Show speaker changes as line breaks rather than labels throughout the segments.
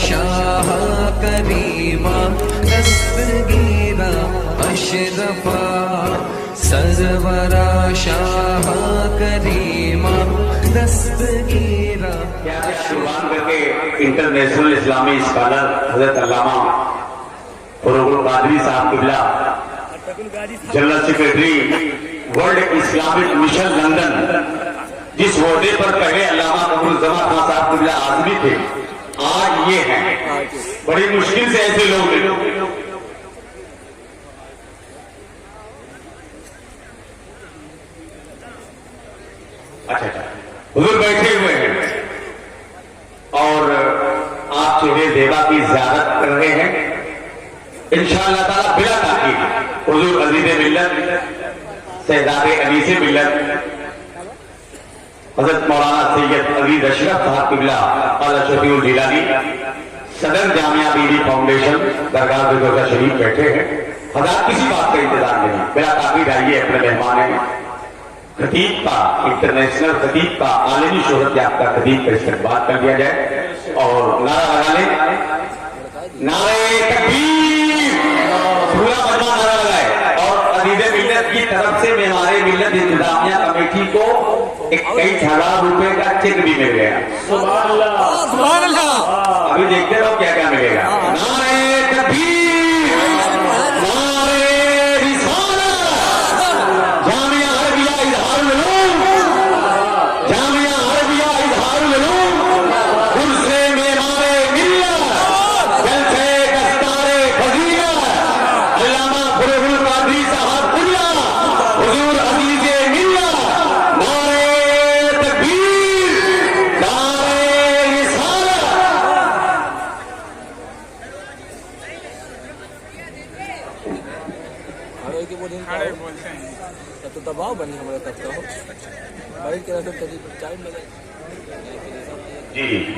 شاہ کریمہ دستگیرہ اشرفا سرورا شاہ کریمہ دستگیرہ.
شروعات کر کے انٹرنیشنل اسلامی اسکالر حضرت علامہ فروغ القادری صاحب قبلہ general secretary world Islamic mission London, جس عہدے پر پہلے علامہ قمر الزمان خان صاحب قبلہ آدمی تھے، آج یہ ہیں. بڑی مشکل سے ایسے لوگ ہیں. اچھا حضور بیٹھے ہوئے ہیں اور آپ چہرے زیبا کی زیارت کر رہے ہیں. انشاءاللہ تعالیٰ بلا تاخیر حضور عزیز ملت شہزاد انیس ملت حضرت مولانا سید عزیز اشرف صاحب قبلہ قلعہ شفیع الجیلانی صدر جامعہ بیری فاؤنڈیشن درگاہ بزرگاہ شریف بیٹھے ہیں. حضرات کسی بات کا انتظار نہیں، بلا تاخیر آئیے اپنے مہمان خطیب کا، انٹرنیشنل خطیب کا، عالمی شہرت یافتہ خطیب کا استقبال کر دیا جائے اور نعرہ لگا لیں. نعرہ تکبیر، پورا مجمع نعرہ لگائے. اور عزیز ملت کی طرف سے معمار ملت انتظامیہ کمیٹی کو 21,000 روپے کا چیک بھی مل گیا. سبحان اللہ سبحان اللہ. ابھی دیکھتے رہو کیا کیا ملے گا. نعرہ تکبیر،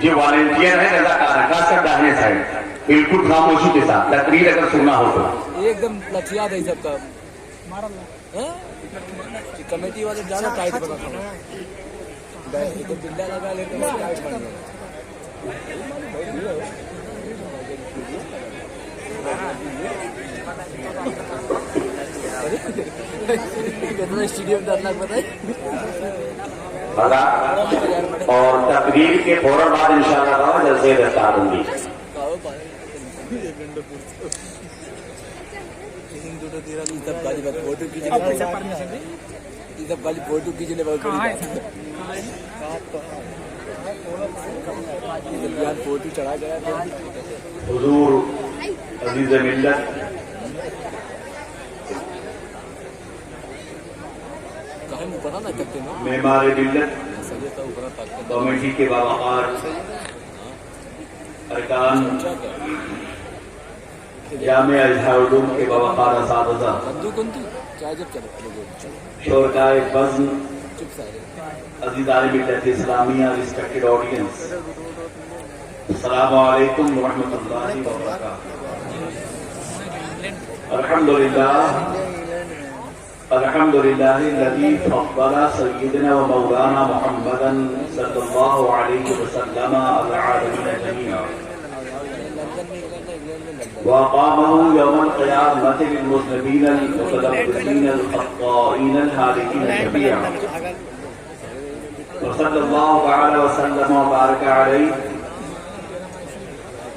جی والنٹیئر ہے رضاکار خاص کر داہنے سائڈ بالکل خاموشی کے ساتھ تقریر اگر سننا ہو تو
ایک دم لچیا دے سب کا کمیٹی والے زیادہ ٹائٹ بنا تھا تو بلڈا لگا لیتے ہیں ٹائٹ بن کتنا اسٹیڈیم ڈرنا بتائے.
اور تقریر کے فوراً بعد انشاءاللہ جلسے دستار ہوں گی.
فوٹو کھینچنے فوٹو چڑھا گیا.
حضور عزیز ملت معمار ملت کمیٹی کے باوقار ارکان، جامعہ اظہار علوم کے باوقار اساتذہ، شرکائے بزم، عزیزان ملت اسلامیہ، ریسپیکٹڈ آڈینس، السلام علیکم ورحمۃ اللہ وبرکاتہ. الحمدللہ الذی فضل سیدنا و مولانا محمدا صلی اللہ علیہ وسلم علی العالمین جميعا وأقامه يوم القيامة للمذنبين المتلبسين الخطائين الهالكين جميعا وصلى الله تعالى وسلم وبارك عليه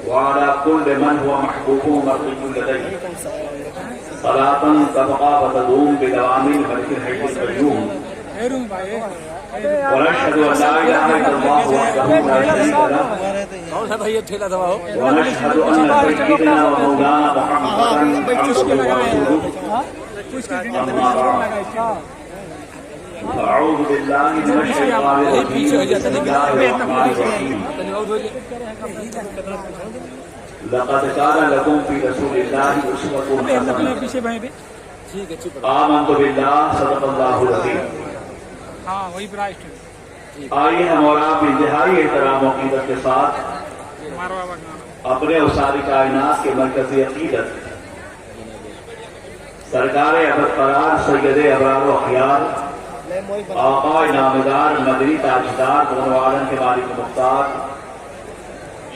وعلى كل من هو محبوب مرضي لديه صلاة تبقى وتدوم بدوام الملك الحي القيوم ونشهد أن لا إله إلا الله وحده لا شريك له ونشهد أن سيدنا ومولانا محمدا عبده ورسوله. أما بعد أعوذ بالله من الشيطان الرجيم بسم الله الرحمن الرحيم. لقد كان لكم في رسول الله أسوة حسنة آمنت بالله صدق الله العظيم. آئیے ہم اور آپ انتہائی احترام و عقیدت کے ساتھ اپنے اور ساری کائنات کے مرکزی عقیدت سرکار ابد قرار سید ابرار و اخیار آقا نامدار مدنی تاجدار دونوں عالم کے مالک مختار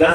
10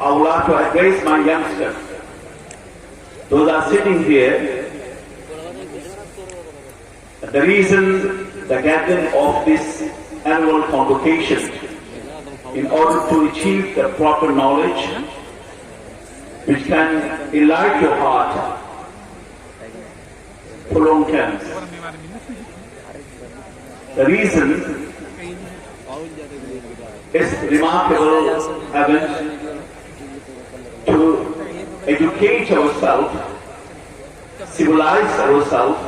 I would like to address my youngsters. Those are sitting here. The reason the gathering of this annual convocation in order to achieve the proper knowledge which can enlighten your heart for long term. The reason is remarkable event to educate ourselves, civilize ourselves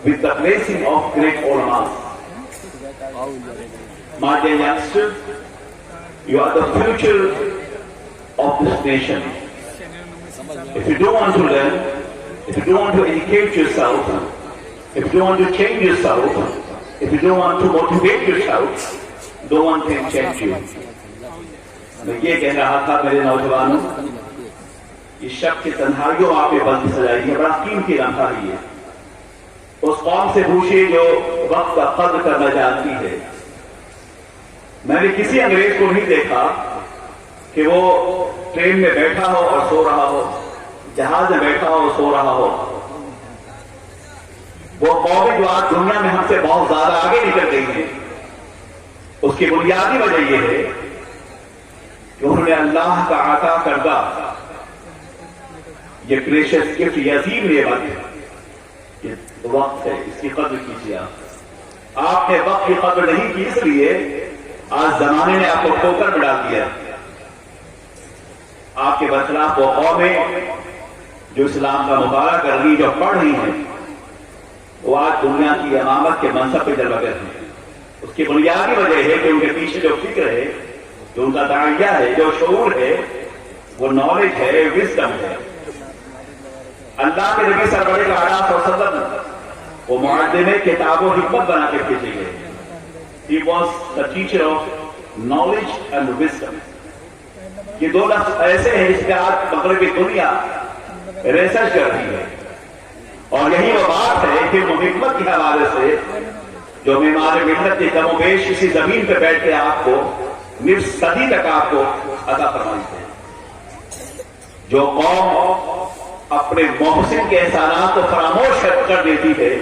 with the blessing of great ulama. My dear youngsters, you are the future of this nation. If you don't want to learn, if you don't want to educate yourself, if you don't want to change yourself, if you don't want to motivate yourself, no one can change you. میں یہ کہہ رہا تھا میرے نوجوانوں، اس شب کی تنہائیوں آپ نے بلدی سجائی ہے، بڑا قیمتی لمحہ ہے یہ۔ اس قوم سے پوچھیے جو وقت کا قدر کرنا جانتی ہے۔ میں نے کسی انگریز کو نہیں دیکھا کہ وہ ٹرین میں بیٹھا ہو اور سو رہا ہو، جہاز میں بیٹھا ہو اور سو رہا ہو۔ وہ قومیں جو آج دنیا میں ہم سے بہت زیادہ آگے نکل گئی ہیں، اس کی بنیادی وجہ یہ ہے کہ انہوں نے اللہ کا عطا کردہ یہ پریشس گفٹ، یہ عظیم نعمت ہے، یہ وقت ہے، اس کی قدر کیجیے۔ آپ نے وقت کی قدر نہیں کی، اس لیے آج زمانے نے آپ کو ٹھوکر میں ڈال دیا۔ آپ کے برخلاف وہ قومیں جو اسلام کا مظاہرہ کر رہی، جو پڑھ رہی ہیں، وہ آج دنیا کی امامت کے منصب پہ جلوگر ہیں۔ اس کی بنیادی وجہ ہے کہ ان کے پیچھے جو فکر ہے، جو ان کا داعیہ ہے، جو شعور ہے، وہ نالج ہے، وزڈم ہے۔ اللہ کے نبی سرور کائنات صلی اللہ علیہ وسلم وہ معلم کتاب و حکمت بنا کے بھیجے گئے۔ He was the teacher of knowledge and wisdom۔ یہ دو لفظ ایسے ہیں جس کے آج مغربی دنیا ریسرچ کر رہی ہے، اور یہی وہ بات ہے کہ وہ حکمت کے حوالے سے جو معمار ملت کی کم و بیش کسی زمین پہ بیٹھ کے آپ کو نصف صدی تک آپ کو عطا فرمائی ہے۔ جو قوم اپنے محسن کے احسانات کو فراموش کر دیتی ہے،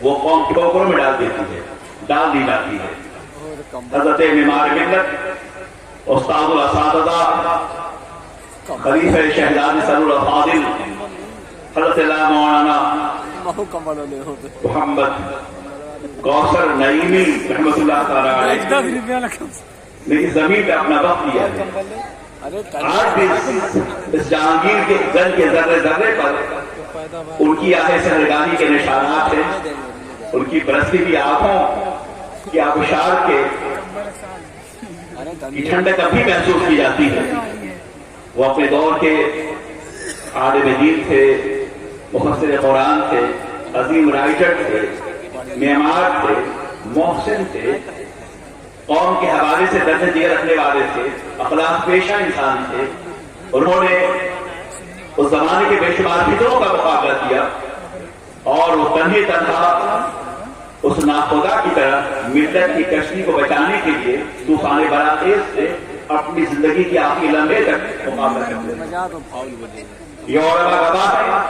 وہ قوم ٹھوکروں میں ڈال دیتی ہے، ڈال دی جاتی ہے۔ حضرت معمار ملت استاد الاساتذہ خلیفہ شہزاد سرور الفاضل حضرت اللہ مولانا محمد کوثر نعیمی رحمۃ اللہ تعالی علیہ نے اس زمین پہ اپنا وقت دیا ہے۔ آج بھی اس جہانگیر کے گل کے ذرے ذرے پر ان کی آہ سحرگاہی کے نشانات ہیں، ان کی برستی ہوئی آنکھوں کی آبشار کے ٹھنڈک ابھی محسوس کی جاتی ہے۔ وہ اپنے دور کے عالم دین تھے، مفسر قرآن تھے، عظیم رائٹر تھے، معمار تھے، محسن تھے، قوم کے حوالے سے درجہ جگر رکھنے والے تھے، اخلاق پیشہ انسان تھے۔ انہوں نے اس زمانے کے بے شمار فکروں کا مقابلہ کیا، اور وہ تنہا اس ناخدا کی طرح ملت کی کشتی کو بچانے کے لیے طوفان براخیز سے اپنی زندگی کے آخری لمحے تک مقابلہ کرتے ہیں۔ یہ علماء گواہ ہیں،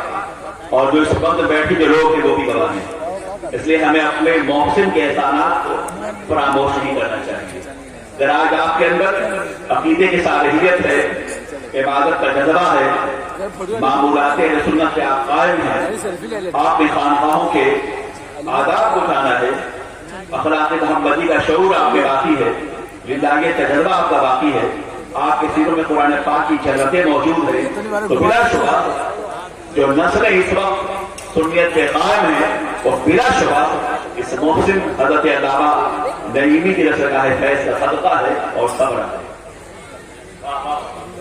اور جو اس وقت بیٹھے جو لوگ ہیں وہ بھی گواہ ہیں۔ اس لیے ہمیں اپنے محسن کے احسانات کو فراموش نہیں کرنا چاہیے۔ اگر آج آپ کے اندر عقیدے کی صالحیت ہے، عبادت کا جذبہ ہے، معمولات سنت پہ آپ قائم ہیں، آپ نے خانقاہوں کے آداب کو جانا ہے، اخلاق محمدی کا شعور آپ میں باقی ہے، زندگی تجربہ آپ کا باقی ہے، آپ کے سینوں میں قرآن پاک کی جھلکیں موجود ہیں، تو بلا شبہ جو نسلیں اس وقت سنیت پہ قائم ہیں، وہ بلا شبہ اس محسن حضرت علامہ نعیمی کی رسگاہ فیض کا صدقہ ہے اور صبر ہے۔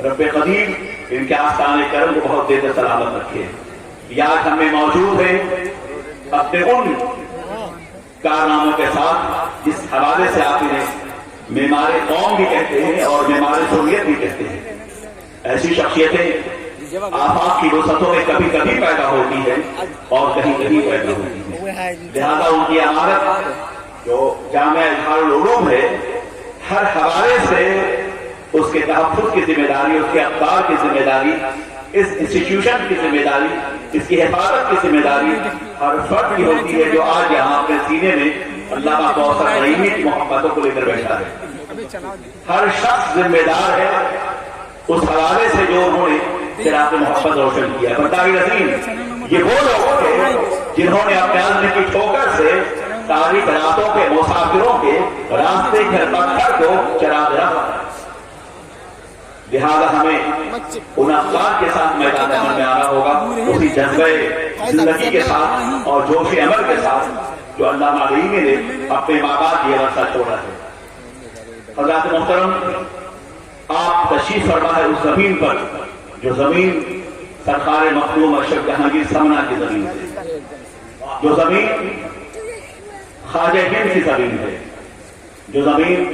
رب قدیر ان کے آستانے کرم کو بہت دیر سلامت رکھے۔ یاد ہمیں موجود ہے اپنے ان کارناموں کے ساتھ جس حوالے سے آپ انہیں معمار قوم بھی کہتے ہیں اور معمار سنیت بھی کہتے ہیں۔ ایسی شخصیتیں آفاق کی وسعتوں میں کبھی کبھی پیدا ہوتی ہے اور کہیں کہیں پیدا ہوتی ہے، لہذا ان کی عمارت جو جامعہ اظہار العلوم ہے، ہر حوالے سے اس کے تحفظ کی ذمہ داری، اس کے اقدار کی ذمہ داری، اس انسٹیٹیوشن کی ذمہ داری، اس کی حفاظت کی ذمہ داری ہر فرد کی ہوتی ہے جو آج یہاں اپنے سینے میں علامہ کوثر نعیمی کی محبتوں کو لے کر بیٹھا ہے۔ ہر شخص ذمہ دار ہے اس حوالے سے جو انہوں نے چراغ محبت روشن کیا۔ برداری رسیم یہ وہ لوگ تھے جنہوں نے اپنے عزم کی ٹھوکر سے تاریخ راتوں کے مسافروں کے راستے کے پتھر کو چراغ رکھا۔ لہذا ہمیں ان افکار کے ساتھ میدان عمل میں آنا ہوگا، اسی جذبے زندگی کے ساتھ اور جوش عمل کے ساتھ جو علامہ نعیمی نے اپنے ماں باپ کی ورثہ چھوڑا ہے۔ حضرات محترم، آپ تشریف فرما ہے اس زمین پر جو زمین سرکار مخدوم اشرف جہانگیر سمنا کی زمین ہے، جو زمین خواجہ ہند کی زمین ہے، جو زمین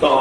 100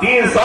300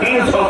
300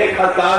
1000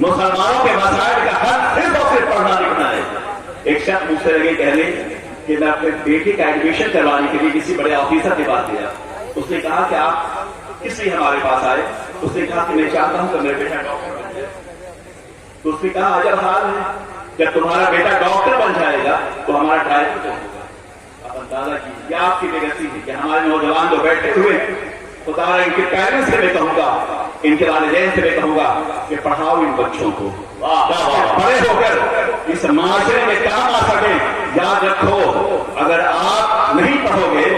مسلمانوں کے مسائل کا حل صرف اور صرف پڑھنا لکھنا ہے. ایک شخص مجھ سے لگے کہنے کہ میں اپنے بیٹے کا ایڈمیشن کروانے کے لیے کسی بڑے آفیسر کے پاس گیا. اس نے کہا کہ آپ کس لیے ہمارے پاس آئے؟ اس نے کہا کہ میں چاہتا ہوں کہ میرا بیٹا ڈاکٹر بن جائے. تو اس نے کہا عجب حال ہے، جب تمہارا بیٹا ڈاکٹر بن جائے گا تو ہمارا ڈرائیور کیا ہوگا؟ اب اندازہ کیجیے آپ کی لیگیسی ہے کہ ہمارے نوجوان جو بیٹھے ہوئے ہیں، خدا ان کے پیرنٹس سے میں کہوں گا، ان کے والدین سے میں کہوں گا کہ پڑھاؤ ان بچوں کو، بڑے ہو کر اس معاشرے میں کام آ سکے. یاد رکھو اگر آپ نہیں پڑھو گے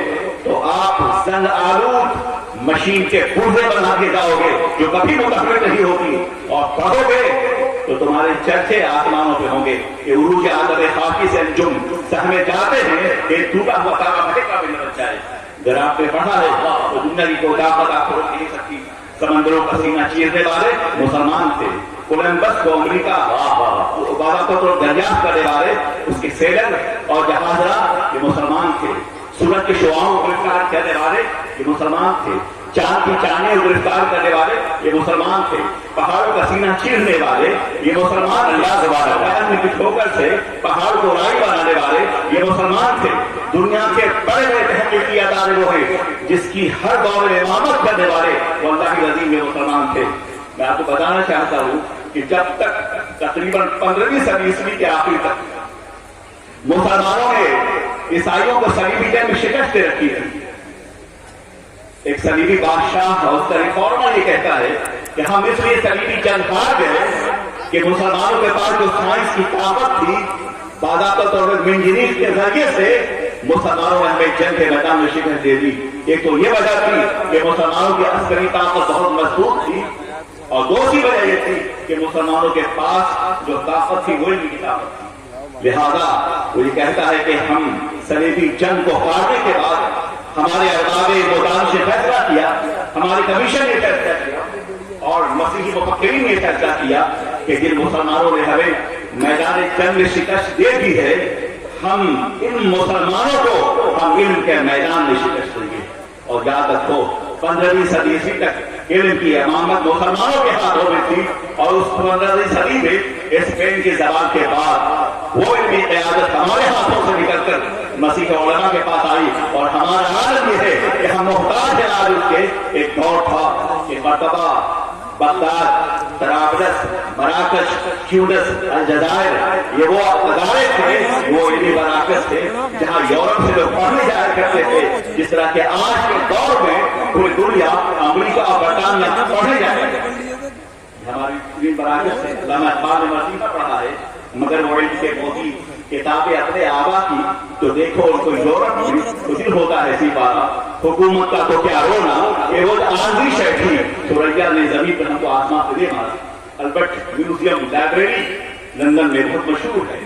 تو آپ زنگ آلود مشین کے پرزے بنا کے جاؤ گے جو کبھی متحرک نہیں ہوتی. اور پڑھو گے تو تمہارے چرچے آسمانوں پہ ہوں گے کہ عروج عادت خاکی سے انجم سہمے جاتے ہیں کہ ٹوٹا ہوا تارا بھٹے کا بھی نہ بچ جائے. اگر آپ نے پڑھا ہے تو دنیا کی کوئی طاقت آپ کو روک نہیں سکتی. سمندروں کا سینہ چیرنے والے مسلمان تھے. کولمبس کو امریکہ عبادتوں کو دریافت کرنے والے اس کے سیلر اور جہازراں یہ مسلمان تھے. سورج کے شعاعوں کو گرفتار کرنے والے یہ مسلمان تھے. چاند کی چاندیں کو گرفتار کرنے والے یہ مسلمان تھے. پہاڑوں کا سینہ چیرنے والے یہ مسلمان اللہ کی ٹھوکر سے پہاڑ کو رائی بنانے والے یہ مسلمان تھے. دنیا کے بڑے بڑے تحقیقی ادارے وہ ہیں جس کی ہر دور میں امامت کرنے والے وہ اللہ کی عظیم میں مسلمان تھے. میں آپ کو بتانا چاہتا ہوں کہ جب تک تقریباً 15ویں صدی عیسوی کے آخر تک مسلمانوں نے عیسائیوں کو صلیبی جنگ میں شکست دے رکھی تھی. ایک صلیبی بادشاہ اور اس کا ریفارمر یہ کہتا ہے کہ ہم اس لیے صلیبی جنگ ہار گئے کہ مسلمانوں کے پاس جو سائنس کی طاقت تھی باضابطہ طور پر منجنیق کے ذریعے سے مسلمانوں نے ہمیں جنگ کے میدان میں شکست دے دی. ایک تو یہ وجہ تھی کہ مسلمانوں کی عسکری طاقت بہت مضبوط تھی اور دوسری وجہ یہ تھی کہ مسلمانوں کے پاس جو طاقت تھی وہ علم کی طاقت تھی. لہذا وہ یہ کہتا ہے کہ ہم صلیبی جنگ کو ہارنے کے بعد ہمارے ارباب مدان سے فیصلہ کیا، ہماری کمیشن نے فیصلہ کیا اور مسیحی مفکرین نے فیصلہ کیا کہ جن مسلمانوں نے ہمیں میدان جنگ میں شکست دے دی ہے ہم ان مسلمانوں کو ہم علم کے میدان میں شکست دیں گے. اور یاد رکھو 15ویں صدی عیسوی تک علم کی امامت مسلمانوں کے ہاتھوں میں تھی اور اس 15ویں صدی میں اسپین کی زبان کے بعد وہ علمی قیادت ہمارے ہاتھوں سے نکل کر مسیح کے علماء کے پاس آئی. اور ہمارا حالت یہ ہے کہ ہم محتاج ہیں آج اس کے. ایک دور تھا کہ مرتبہ بغداد، طرابلس، مراکش، تیونس، الجزائر یہ وہ ادارے تھے، وہ علمی مراکز تھے جہاں یورپ سے لوگ پڑھنے جایا کرتے تھے. جس طرح کہ آج کے دور میں پوری دنیا امریکہ اور برطانیہ پڑھنے جایا کرتے ہیں. ہماری علمی مراکز سے علامہ اقبال نے وظیفہ پڑھا ہے مگر وہ علم کے موتی کتابیں اپنے آبا کی تو دیکھو ان کو یورپ میں تو دل ہوتا ہے سپارہ حکومت کا تو کیا رونا کہ وہ آندھی شیٹھی سوریا نے زمین پر ہم کو آسمان سے دے مارا. البرٹ میوزیم لائبریری لندن میں بہت مشہور ہے.